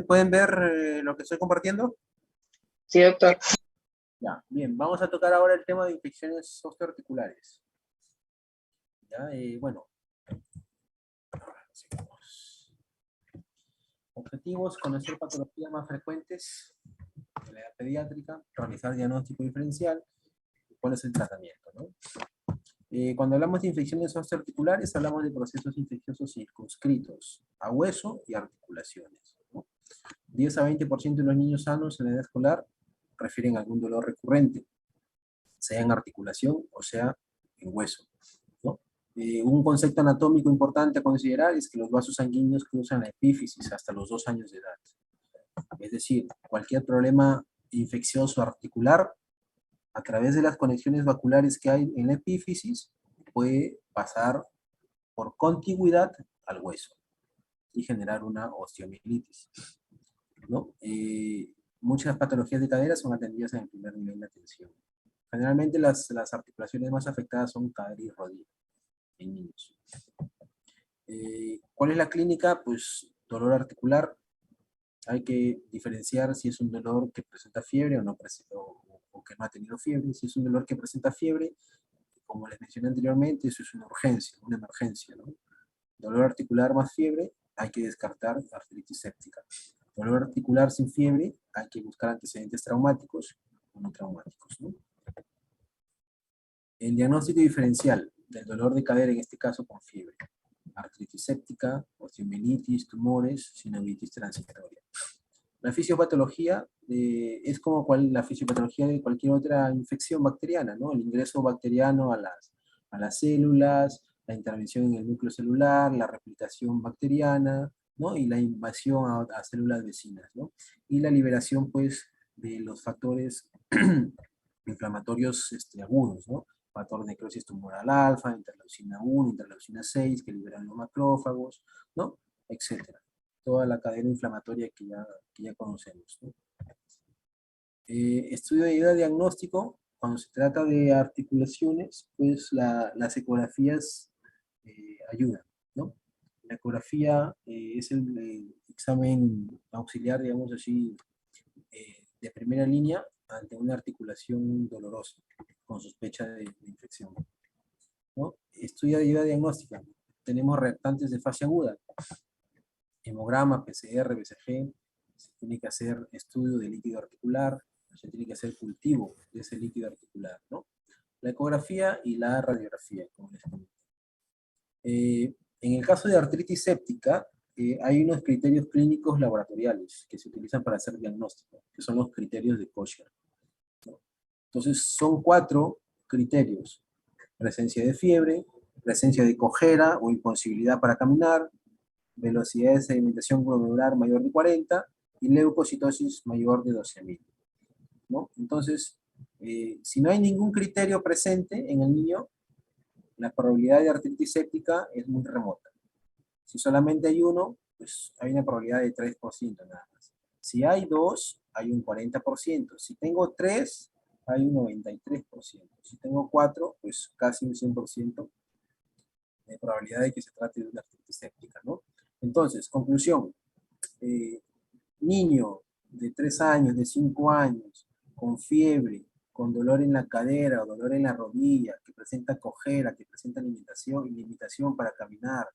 ¿Pueden ver lo que estoy compartiendo? Sí, doctor. Ya, bien, vamos a tocar ahora el tema de infecciones osteoarticulares. Ya, bueno, sigamos. Objetivos: conocer patologías más frecuentes de la edad pediátrica, realizar diagnóstico diferencial y cuál es el tratamiento, ¿no? Cuando hablamos de infecciones osteoarticulares, hablamos de procesos infecciosos circunscritos a hueso y articulaciones, ¿no? 10 a 20% de los niños sanos en la edad escolar refieren a algún dolor recurrente, sea en articulación o sea en hueso, ¿no? Un concepto anatómico importante a considerar es que los vasos sanguíneos cruzan la epífisis hasta los 2 años de edad. Es decir, cualquier problema infeccioso articular, a través de las conexiones vasculares que hay en la epífisis, puede pasar por contigüidad al hueso y generar una osteomielitis, ¿no? Muchas patologías de cadera son atendidas en el primer nivel de atención. Generalmente las articulaciones más afectadas son cadera y rodilla en niños. ¿Cuál es la clínica? Pues dolor articular. Hay que diferenciar si es un dolor que presenta fiebre o no presenta, o que no ha tenido fiebre. Si es un dolor que presenta fiebre, como les mencioné anteriormente, eso es una urgencia, una emergencia, ¿no? Dolor articular más fiebre, hay que descartar artritis séptica. Dolor articular sin fiebre, hay que buscar antecedentes traumáticos o no traumáticos, ¿no? El diagnóstico diferencial del dolor de cadera, en este caso con fiebre: artritis séptica, osteomielitis, tumores, sinovitis transitoria. La fisiopatología es como la fisiopatología de cualquier otra infección bacteriana, ¿no? El ingreso bacteriano a las células, la intervención en el núcleo celular, la replicación bacteriana, ¿no? Y la invasión a células vecinas, ¿no? Y la liberación, pues, de los factores inflamatorios agudos, ¿no? Factor de necrosis tumoral alfa, interleucina 1, interleucina 6, que liberan los macrófagos, ¿no? Etcétera. Toda la cadena inflamatoria que ya conocemos, ¿no? Estudio de ayuda diagnóstico: cuando se trata de articulaciones, pues las ecografías ayudan, ¿no? La ecografía es el examen auxiliar, digamos así, de primera línea ante una articulación dolorosa, con sospecha de infección, ¿no? Estudio de ayuda diagnóstica: tenemos reactantes de fase aguda, hemograma, PCR, BCG, se tiene que hacer estudio de líquido articular, se tiene que hacer cultivo de ese líquido articular, ¿no? La ecografía y la radiografía, como les comento. En el caso de artritis séptica, hay unos criterios clínicos laboratoriales que se utilizan para hacer diagnóstico, que son los criterios de Kocher, ¿no? Entonces, son 4 criterios: presencia de fiebre, presencia de cojera o imposibilidad para caminar, velocidad de sedimentación glomerular mayor de 40 y leucocitosis mayor de 12.000, ¿no? Entonces, si no hay ningún criterio presente en el niño, la probabilidad de artritis séptica es muy remota. Si solamente hay uno, pues hay una probabilidad de 3% nada más. Si hay 2, hay un 40%. Si tengo 3, hay un 93%. Si tengo 4, pues casi un 100% de probabilidad de que se trate de una artritis séptica, ¿no? Entonces, conclusión: niño de 3 años, de 5 años, con fiebre, con dolor en la cadera o dolor en la rodilla, que presenta cojera, que presenta limitación para caminar,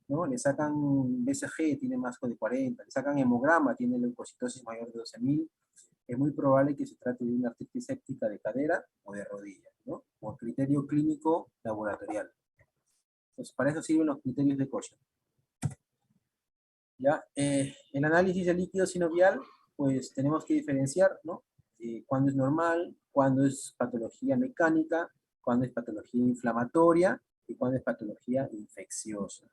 ¿no? Le sacan BCG, tiene más de 40, le sacan hemograma, tiene leucocitosis mayor de 12.000, es muy probable que se trate de una artritis séptica de cadera o de rodilla, ¿no? Por criterio clínico laboratorial. Entonces, para eso sirven los criterios de Kocher. ¿Ya? El análisis del líquido sinovial, pues tenemos que diferenciar, ¿no? Cuándo es normal, cuándo es patología mecánica, cuándo es patología inflamatoria y cuándo es patología infecciosa.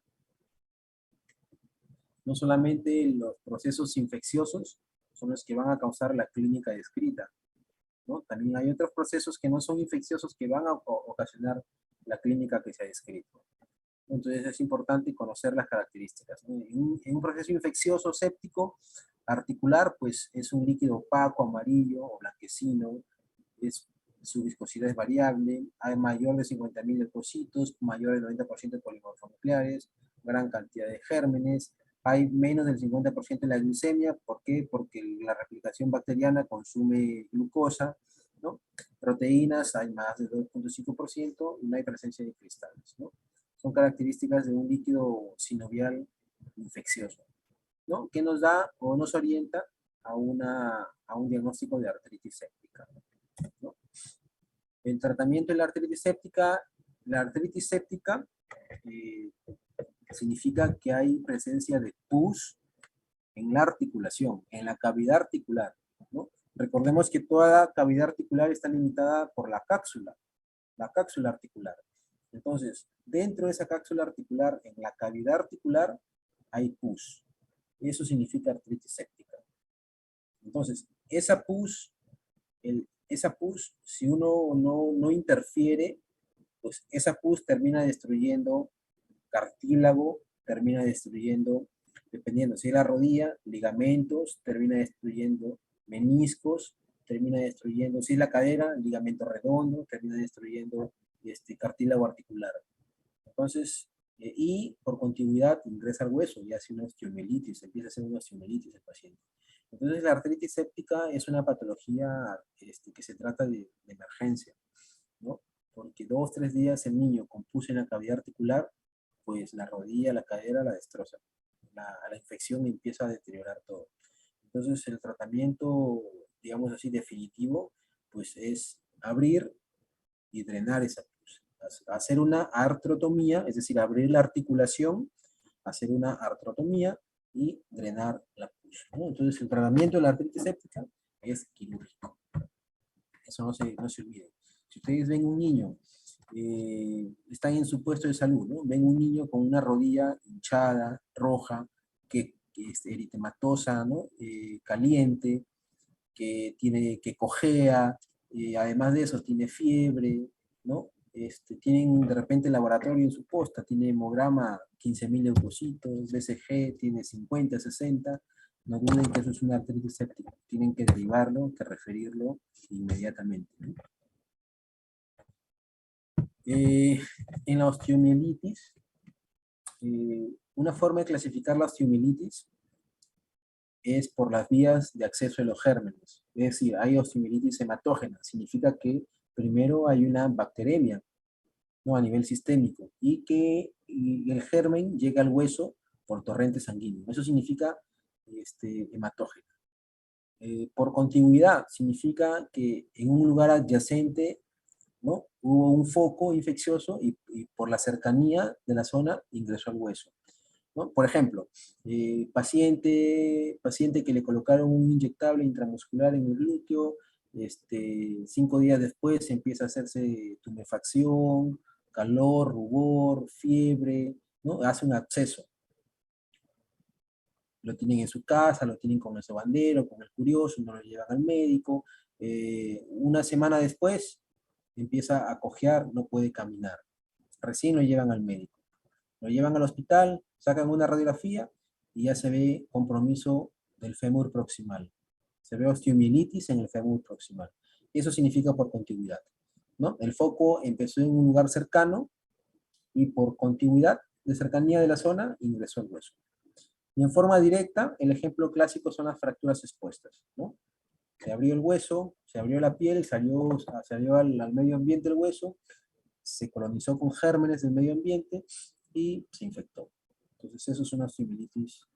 No solamente los procesos infecciosos son los que van a causar la clínica descrita, ¿no? También hay otros procesos que no son infecciosos que van a ocasionar la clínica que se ha descrito. Entonces es importante conocer las características, ¿no? En un proceso infeccioso séptico articular, pues es un líquido opaco, amarillo o blanquecino, su viscosidad es variable, hay mayor de 50.000 leucocitos, mayor del 90% de polimorfonucleares, gran cantidad de gérmenes, hay menos del 50% de la glucemia. ¿Por qué? Porque la replicación bacteriana consume glucosa, ¿no? Proteínas, hay más de 2,5% y no hay presencia de cristales, ¿no? Son características de un líquido sinovial infeccioso, ¿no? Que nos da o nos orienta a un diagnóstico de artritis séptica, ¿no? El tratamiento de la artritis séptica eh, significa que hay presencia de pus en la articulación, en la cavidad articular, ¿no? Recordemos que toda cavidad articular está limitada por la cápsula articular. Entonces, dentro de esa cápsula articular, en la cavidad articular, hay pus. Eso significa artritis séptica. Entonces, esa pus, si uno no interfiere, pues esa pus termina destruyendo cartílago, termina destruyendo, dependiendo si es la rodilla, ligamentos, termina destruyendo meniscos, termina destruyendo, si es la cadera, ligamento redondo, termina destruyendo cartílago articular. Entonces, y por continuidad ingresa al hueso y hace una osteomielitis, empieza a hacer una osteomielitis el paciente. Entonces, la artritis séptica es una patología que se trata de emergencia, ¿no? Porque 2 o 3 días el niño con pus en la cavidad articular, pues la rodilla, la cadera la destroza. La infección empieza a deteriorar todo. Entonces, el tratamiento, digamos así, definitivo, pues es abrir y drenar esa pus. Hacer una artrotomía, es decir, abrir la articulación, hacer una artrotomía y drenar la pus, ¿no? Entonces, el tratamiento de la artritis séptica es quirúrgico. Eso no se olvide. Si ustedes ven un niño, están en su puesto de salud, ¿no? Ven un niño con una rodilla hinchada, roja, que es eritematosa, ¿no? Caliente, que cojea, además de eso tiene fiebre, ¿no? Tienen de repente laboratorio en su posta, tiene hemograma 15.000 leucocitos, BCG tiene 50, 60, no duden que eso es una artritis séptica, tienen que derivarlo, que referirlo inmediatamente, ¿no? En la osteomielitis, una forma de clasificar la osteomielitis es por las vías de acceso de los gérmenes. Es decir, hay osteomielitis hematógena. Significa que primero hay una bacteremia, ¿no? A nivel sistémico, y que el germen llega al hueso por torrente sanguíneo. Eso significa hematógena. Por continuidad, significa que en un lugar adyacente, ¿no? Hubo un foco infeccioso y por la cercanía de la zona ingresó al hueso, ¿no? Por ejemplo, paciente que le colocaron un inyectable intramuscular en el glúteo, 5 días después empieza a hacerse tumefacción, calor, rubor, fiebre, ¿no? Hace un absceso. Lo tienen en su casa, lo tienen con el sobandero, con el curioso, no lo llevan al médico. Una semana después empieza a cojear, no puede caminar. Recién lo llevan al médico. Lo llevan al hospital, sacan una radiografía y ya se ve compromiso del fémur proximal. Se ve osteomielitis en el fémur proximal. Eso significa por continuidad, ¿no? El foco empezó en un lugar cercano y por continuidad de cercanía de la zona ingresó al hueso. Y en forma directa, el ejemplo clásico son las fracturas expuestas, ¿no? Se abrió el hueso, se abrió la piel, salió al medio ambiente el hueso, se colonizó con gérmenes del medio ambiente y se infectó. Entonces eso es una osteomielitis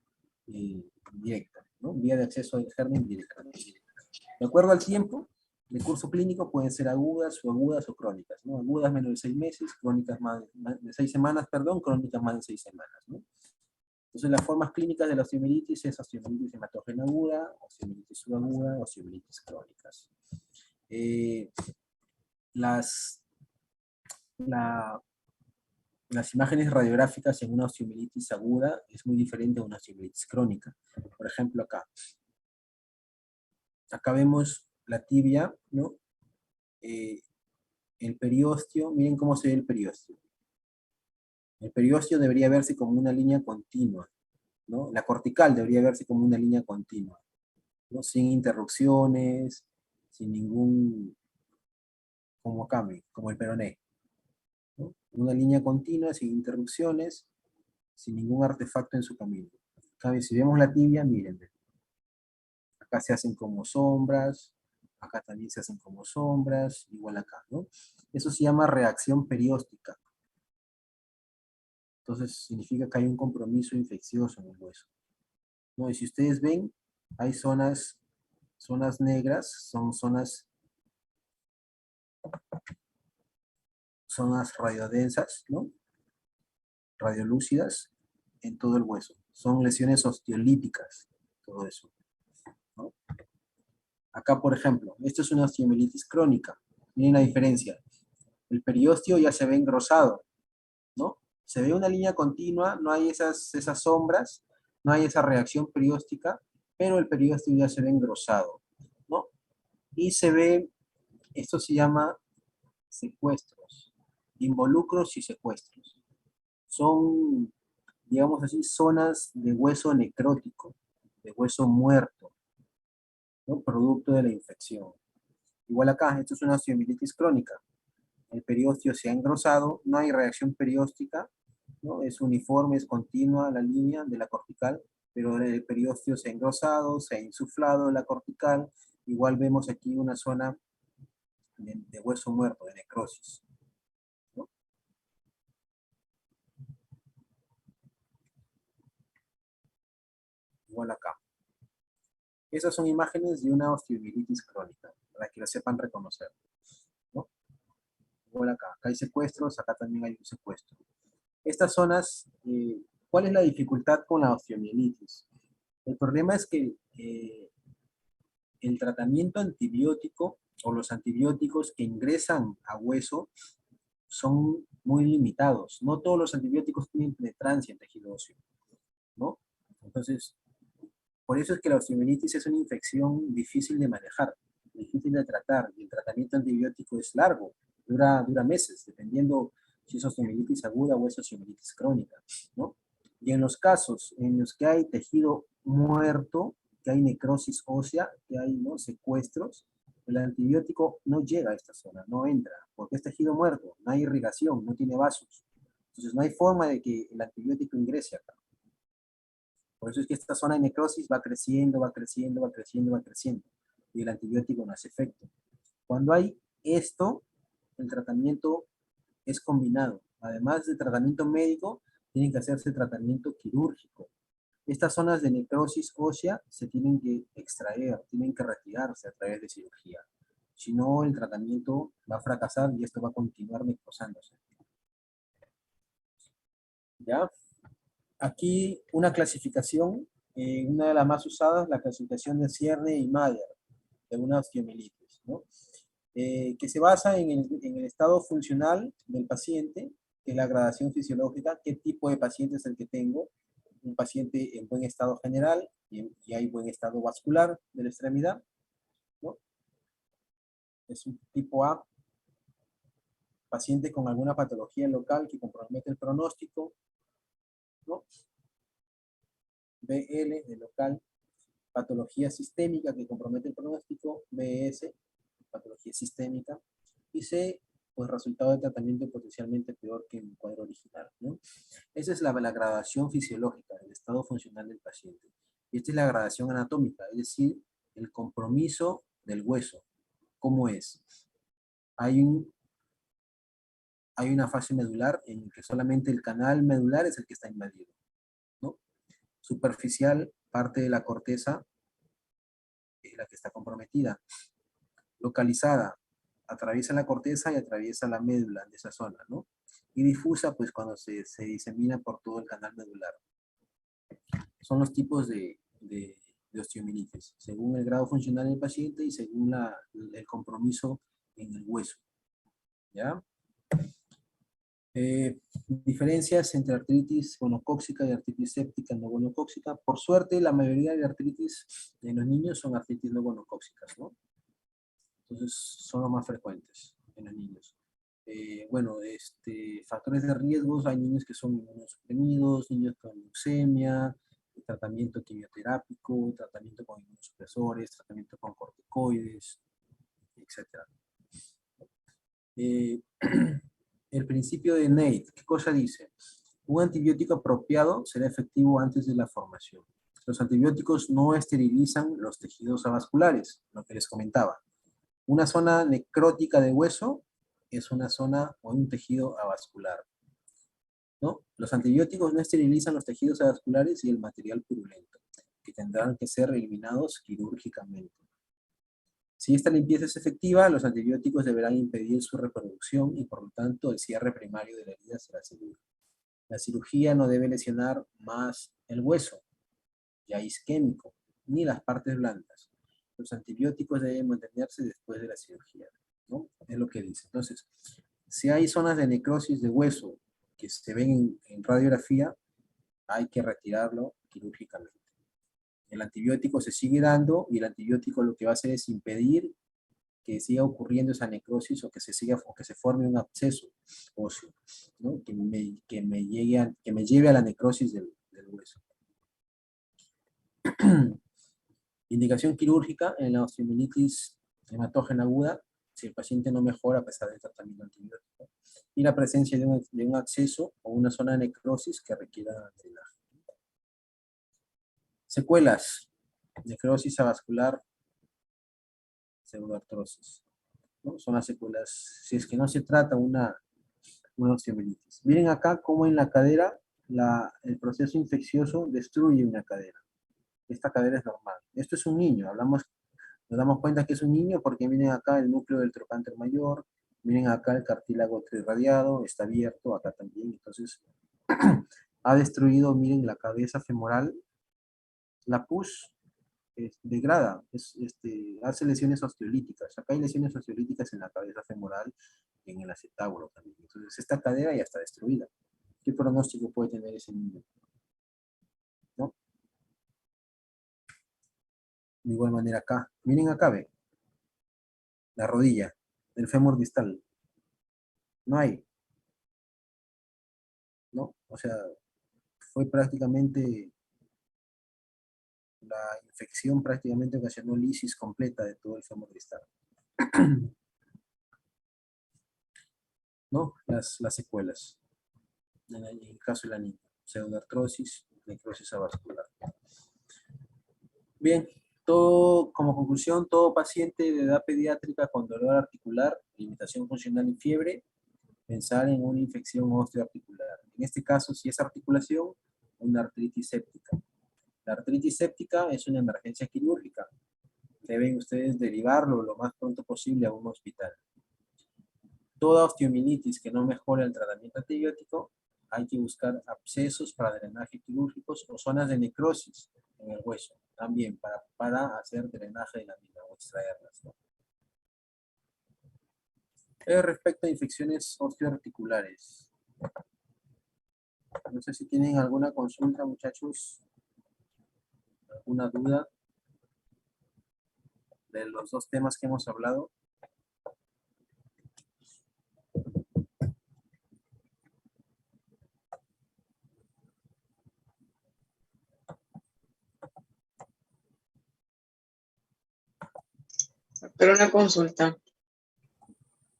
directa, ¿no? Vía de acceso al germen directa. De acuerdo al tiempo, el curso clínico pueden ser agudas o crónicas, ¿no? Agudas menos de 6 meses, crónicas más de 6 semanas, perdón, crónicas más de 6 semanas, ¿no? Entonces las formas clínicas de la osteomielitis es osteomielitis hematógena aguda, osteomielitis subaguda, osteomielitis crónicas. Las, la, las imágenes radiográficas en una osteomielitis aguda es muy diferente a una osteomielitis crónica. Por ejemplo, acá vemos la tibia, ¿no? El periósteo, miren cómo se ve el periósteo. El periósteo debería verse como una línea continua, ¿no? La cortical debería verse como una línea continua, ¿no? Sin interrupciones, sin ningún, como acá, como el peroné, ¿no? Una línea continua, sin interrupciones, sin ningún artefacto en su camino. cambio, si vemos la tibia, miren, acá se hacen como sombras, acá también se hacen como sombras, igual acá, ¿no? Eso se llama reacción perióstica. Entonces significa que hay un compromiso infeccioso en el hueso, ¿no? Y si ustedes ven, hay zonas negras, son zonas radiodensas, ¿no? Radiolúcidas en todo el hueso. Son lesiones osteolíticas, todo eso, ¿no? Acá, por ejemplo, esto es una osteomielitis crónica. Miren la diferencia. El periósteo ya se ve engrosado, ¿no? Se ve una línea continua, no hay esas sombras, no hay esa reacción perióstica, pero el periósteo ya se ve engrosado, ¿no? Y se ve, esto se llama secuestros, involucros y secuestros. Son, digamos así, zonas de hueso necrótico, de hueso muerto, ¿no? Producto de la infección. Igual acá, esto es una osteomielitis crónica. El periósteo se ha engrosado, no hay reacción perióstica, ¿no? Es uniforme, es continua la línea de la cortical, pero el periósteo se ha engrosado, se ha insuflado la cortical. Igual vemos aquí una zona de hueso muerto, de necrosis, ¿no? Igual acá. Esas son imágenes de una osteomielitis crónica, para que lo sepan reconocer, ¿no? Igual acá. Acá hay secuestros, acá también hay un secuestro. Estas zonas, ¿cuál es la dificultad con la osteomielitis? El problema es que el tratamiento antibiótico o los antibióticos que ingresan a hueso son muy limitados. No todos los antibióticos tienen penetrancia en tejido óseo, ¿no? Entonces, por eso es que la osteomielitis es una infección difícil de manejar, difícil de tratar, y el tratamiento antibiótico es largo, dura meses, dependiendo si es osteomielitis aguda o es osteomielitis crónica, ¿no? Y en los casos en los que hay tejido muerto, que hay necrosis ósea, que hay, ¿no?, secuestros, el antibiótico no llega a esta zona, no entra, porque es tejido muerto, no hay irrigación, no tiene vasos. Entonces no hay forma de que el antibiótico ingrese acá. Por eso es que esta zona de necrosis va creciendo, va creciendo, va creciendo, va creciendo. Y el antibiótico no hace efecto. Cuando hay esto, el tratamiento es combinado. Además de tratamiento médico, tiene que hacerse tratamiento quirúrgico. Estas zonas de necrosis ósea se tienen que extraer, tienen que retirarse a través de cirugía. Si no, el tratamiento va a fracasar y esto va a continuar necrosándose. ¿Ya? Aquí una clasificación, una de las más usadas, la clasificación de Cierne y Mayer, de una osteomielitis, ¿no? Que se basa en el estado funcional del paciente, que es la gradación fisiológica, qué tipo de paciente es el que tengo, un paciente en buen estado general y hay buen estado vascular de la extremidad, ¿no? Es un tipo A, paciente con alguna patología local que compromete el pronóstico, ¿no? BL de local, patología sistémica que compromete el pronóstico, BS, patología sistémica, y C, pues resultado de tratamiento potencialmente peor que el cuadro original, ¿no? Esa es la gradación fisiológica, el estado funcional del paciente. Y esta es la gradación anatómica, es decir, el compromiso del hueso. ¿Cómo es? Hay, hay una fase medular en que solamente el canal medular es el que está invadido, ¿no? Superficial, parte de la corteza la que está comprometida. Localizada, atraviesa la corteza y atraviesa la médula de esa zona, ¿no? Y difusa, pues cuando se disemina por todo el canal medular. Son los tipos de osteomielitis, según el grado funcional del paciente y según el compromiso en el hueso, ¿ya? Diferencias entre artritis gonocóxica y artritis séptica no gonocóxica. Por suerte, la mayoría de artritis en los niños son artritis no gonocóxicas, ¿no? Entonces, son los más frecuentes en los niños. Bueno, factores de riesgos, hay niños que son inmunosuprimidos, niños con leucemia, tratamiento quimioterápico, tratamiento con inmunosupresores, tratamiento con corticoides, etc. El principio de Nate, ¿qué cosa dice? Un antibiótico apropiado será efectivo antes de la formación. Los antibióticos no esterilizan los tejidos avasculares, lo que les comentaba. Una zona necrótica de hueso es una zona o un tejido avascular, ¿no? Los antibióticos no esterilizan los tejidos avasculares y el material purulento, que tendrán que ser eliminados quirúrgicamente. Si esta limpieza es efectiva, los antibióticos deberán impedir su reproducción y por lo tanto el cierre primario de la herida será seguro. La cirugía no debe lesionar más el hueso, ya isquémico, ni las partes blandas. Los antibióticos deben mantenerse después de la cirugía, ¿no? Es lo que dice. Entonces, si hay zonas de necrosis de hueso que se ven en radiografía, hay que retirarlo quirúrgicamente. El antibiótico se sigue dando y el antibiótico lo que va a hacer es impedir que siga ocurriendo esa necrosis o que se forme un absceso óseo, ¿no? Que me lleve a la necrosis del hueso. Indicación quirúrgica en la osteomielitis hematógena aguda, si el paciente no mejora a pesar del tratamiento antibiótico, y la presencia de un absceso o una zona de necrosis que requiera drenaje. Secuelas: necrosis avascular, pseudoartrosis, ¿no? Son las secuelas, si es que no se trata una osteomielitis. Miren acá cómo en la cadera el proceso infeccioso destruye una cadera. Esta cadera es normal. Esto es un niño, nos damos cuenta que es un niño porque miren acá el núcleo del trocánter mayor, miren acá el cartílago trirradiado, está abierto, acá también, entonces ha destruido, miren, la cabeza femoral, la pus degrada, hace lesiones osteolíticas. Acá hay lesiones osteolíticas en la cabeza femoral y en el acetábulo también. Entonces esta cadera ya está destruida. ¿Qué pronóstico puede tener ese niño? ¿No? De igual manera acá. Miren acá, ve. La rodilla, el fémur distal. No hay, ¿no? O sea, fue prácticamente, la infección prácticamente ocasionó lisis completa de todo el fémur distal. ¿No? Las secuelas. En el caso de la niña. Pseudoartrosis, necrosis avascular. Bien, como conclusión, todo paciente de edad pediátrica con dolor articular, limitación funcional y fiebre, pensar en una infección osteoarticular. En este caso, si es articulación, una artritis séptica. La artritis séptica es una emergencia quirúrgica. Deben ustedes derivarlo lo más pronto posible a un hospital. Toda osteomielitis que no mejore el tratamiento antibiótico, hay que buscar abscesos para drenaje quirúrgicos o zonas de necrosis en el hueso, también para hacer drenaje de la misma o extraerlas, ¿no? Respecto a infecciones osteoarticulares, no sé si tienen alguna consulta, muchachos, alguna duda de los dos temas que hemos hablado. Pero una consulta.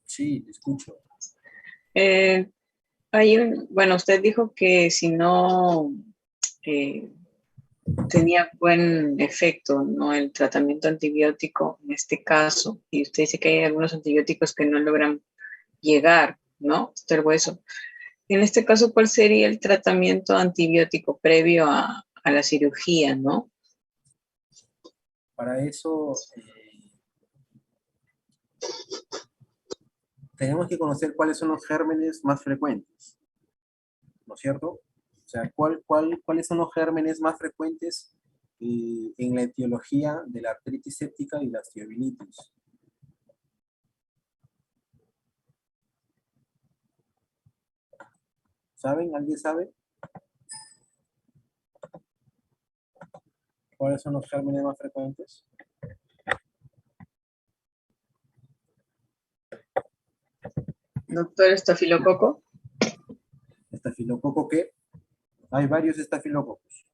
Sí, te escucho. Eh, bueno, usted dijo que si no eh, tenía buen efecto, ¿no? El tratamiento antibiótico en este caso, y usted dice que hay algunos antibióticos que no logran llegar, ¿no? Hasta el hueso. En este caso, ¿cuál sería el tratamiento antibiótico previo a la cirugía, ¿no? Para eso tenemos que conocer cuáles son los gérmenes más frecuentes, ¿no es cierto? O sea, ¿cuáles son los gérmenes más frecuentes en la etiología de la artritis séptica y la osteomielitis? ¿Saben? ¿Alguien sabe? ¿Cuáles son los gérmenes más frecuentes? Doctor Estafilococo. ¿Estafilococo qué? Hay varios estafilococos.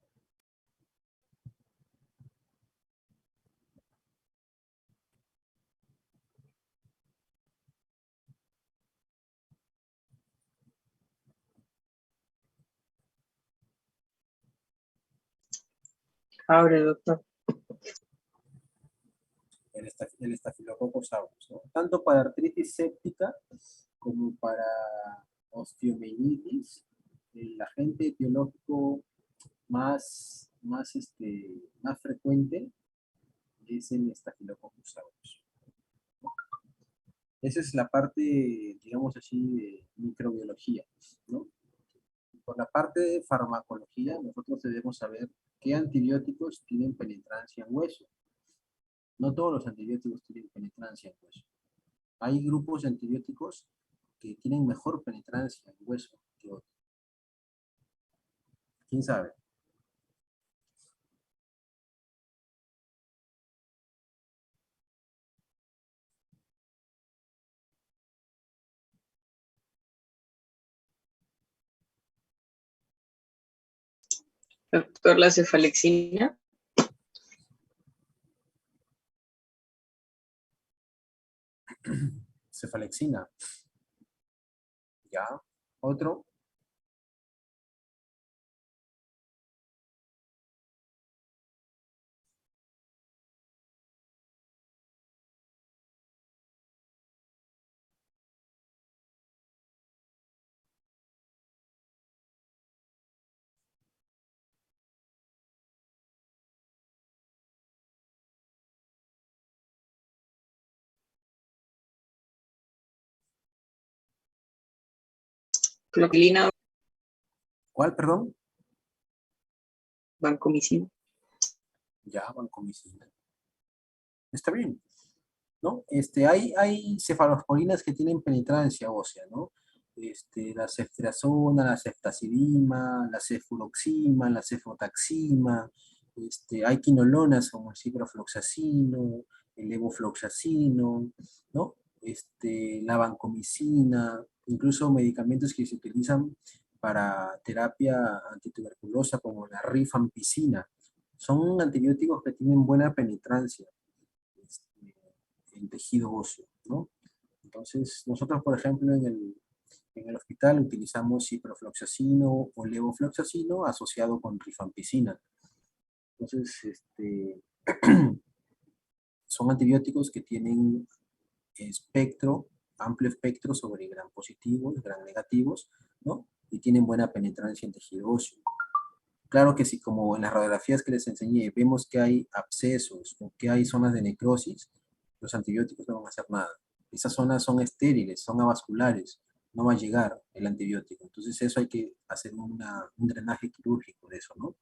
Abre, doctor. El Staphylococcus aureus, ¿no? Tanto para artritis séptica como para osteomielitis, el agente etiológico más frecuente es el Staphylococcus aureus. Esa es la parte, digamos así, de microbiología, ¿no? Por la parte de farmacología, nosotros debemos saber qué antibióticos tienen penetrancia en hueso. No todos los antibióticos tienen penetrancia en hueso. Hay grupos de antibióticos que tienen mejor penetrancia en hueso que otros. ¿Quién sabe? Doctor, la cefalexina. Cefalexina. ¿Ya? ¿Otro? Clopilina, ¿Cuál, perdón? vancomicina. Ya, vancomicina. Está bien, ¿no? Hay cefalosporinas que tienen penetrancia ósea, ¿no? La ceftriaxona, la ceftazidima, la cefuroxima, la cefotaxima, hay quinolonas como el ciprofloxacino, el levofloxacino, ¿no? La vancomicina, incluso medicamentos que se utilizan para terapia antituberculosa como la rifampicina. Son antibióticos que tienen buena penetrancia en tejido óseo, ¿no? Entonces, nosotros, por ejemplo, en el hospital utilizamos ciprofloxacino o levofloxacino asociado con rifampicina. Entonces, son antibióticos que tienen espectro, amplio espectro sobre gran positivos, gran negativos, ¿no? Y tienen buena penetrancia en tejido óseo. Claro que si como en las radiografías que les enseñé vemos que hay abscesos o que hay zonas de necrosis, los antibióticos no van a hacer nada. Esas zonas son estériles, son avasculares, no va a llegar el antibiótico. Entonces eso hay que hacer un drenaje quirúrgico de eso, ¿no?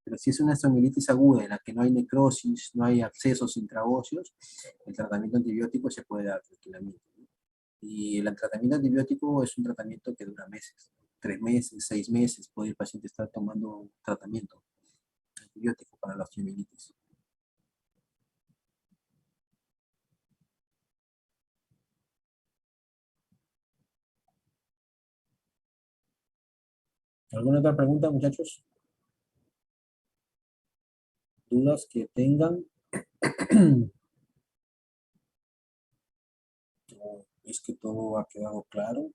Pero si es una osteomielitis aguda en la que no hay necrosis, no hay abscesos intraóseos, el tratamiento antibiótico se puede dar tranquilamente, ¿no? Y el tratamiento antibiótico es un tratamiento que dura meses, 3 meses, 6 meses, puede el paciente estar tomando tratamiento antibiótico para la osteomielitis. ¿Alguna otra pregunta, muchachos? ¿Dudas que tengan? ¿Es que todo ha quedado claro?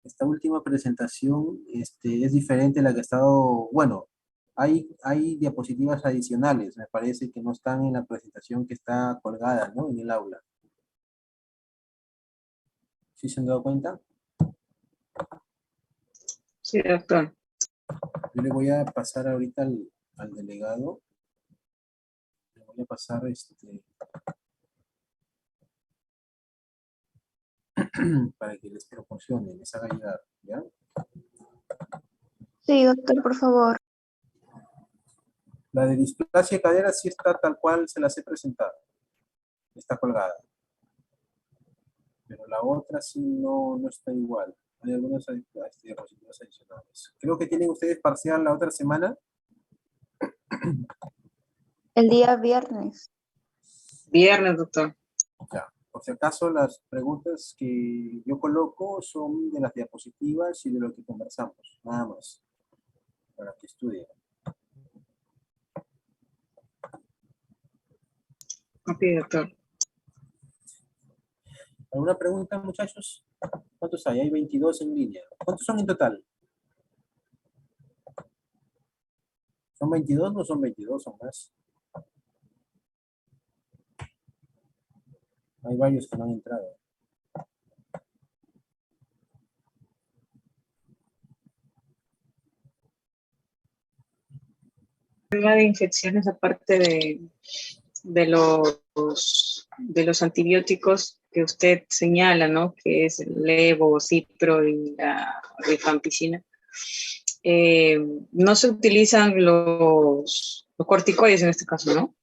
Esta última presentación es diferente a la que ha estado, bueno, hay diapositivas adicionales, me parece que no están en la presentación que está colgada, ¿no? En el aula. ¿Sí se han dado cuenta? Sí, doctor. Yo le voy a pasar ahorita al delegado, le voy a pasar para que les proporcione, les haga llegar, ¿ya? Sí, doctor, por favor. La de displasia de cadera sí está tal cual se las he presentado, está colgada. Pero la otra sí no está igual. Hay algunas diapositivas adicionales. Creo que tienen ustedes parcial la otra semana. El día viernes. Viernes, doctor. Ya. Por si acaso, las preguntas que yo coloco son de las diapositivas y de lo que conversamos, nada más, para que estudien. Ok, doctor. ¿Alguna pregunta, muchachos? ¿Cuántos hay? Hay 22 en línea. ¿Cuántos son en total? ¿Son 22? No son 22, son más. Hay varios que no han entrado. Tema de infecciones aparte de los antibióticos que usted señala, ¿no? Que es el levo, cipro y la rifampicina. No se utilizan los corticoides en este caso, ¿no?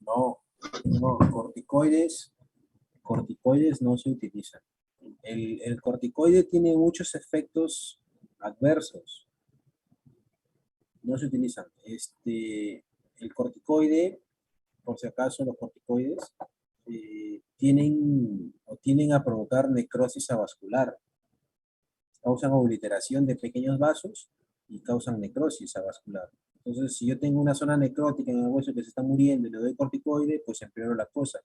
No, no, corticoides no se utilizan. El corticoide tiene muchos efectos adversos. No se utilizan. El corticoide, por si acaso, los corticoides tienen a provocar necrosis avascular. Causan obliteración de pequeños vasos y causan necrosis avascular. Entonces, si yo tengo una zona necrótica en el hueso que se está muriendo y le doy corticoide, pues empeoro la cosa.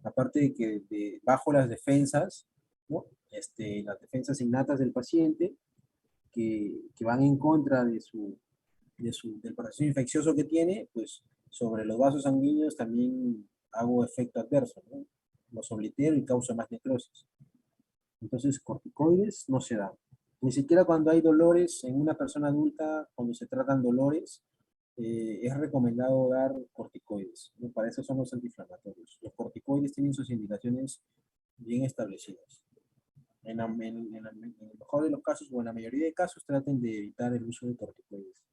Aparte de que bajo las defensas, ¿no? Las defensas innatas del paciente, que van en contra del proceso infeccioso que tiene, pues sobre los vasos sanguíneos también hago efecto adverso, ¿no? Los oblitero y causa más necrosis. Entonces, corticoides no se dan. Ni siquiera cuando hay dolores en una persona adulta, cuando se tratan dolores, es recomendado dar corticoides, ¿no? Para eso son los antiinflamatorios. Los corticoides tienen sus indicaciones bien establecidas. En el mejor de los casos, o en la mayoría de casos, traten de evitar el uso de corticoides.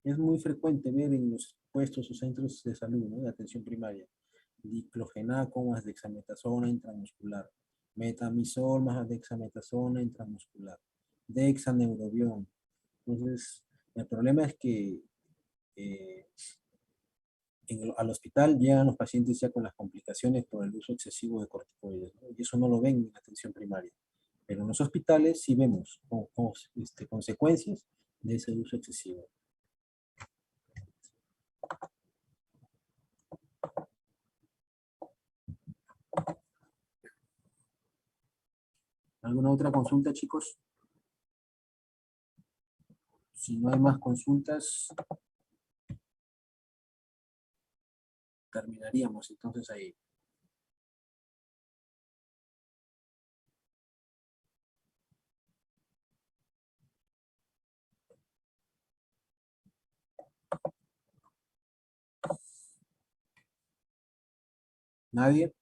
Es muy frecuente ver en los puestos o centros de salud, ¿no? De atención primaria, diclofenaco más dexametasona intramuscular, metamizol más dexametasona intramuscular, dexaneurobión. Entonces, el problema es que eh, al hospital llegan los pacientes ya con las complicaciones por el uso excesivo de corticoides, ¿no? Y eso no lo ven en la atención primaria. Pero en los hospitales sí vemos consecuencias de ese uso excesivo. ¿Alguna otra consulta, chicos? Si no hay más consultas, terminaríamos entonces ahí. ¿Nadie?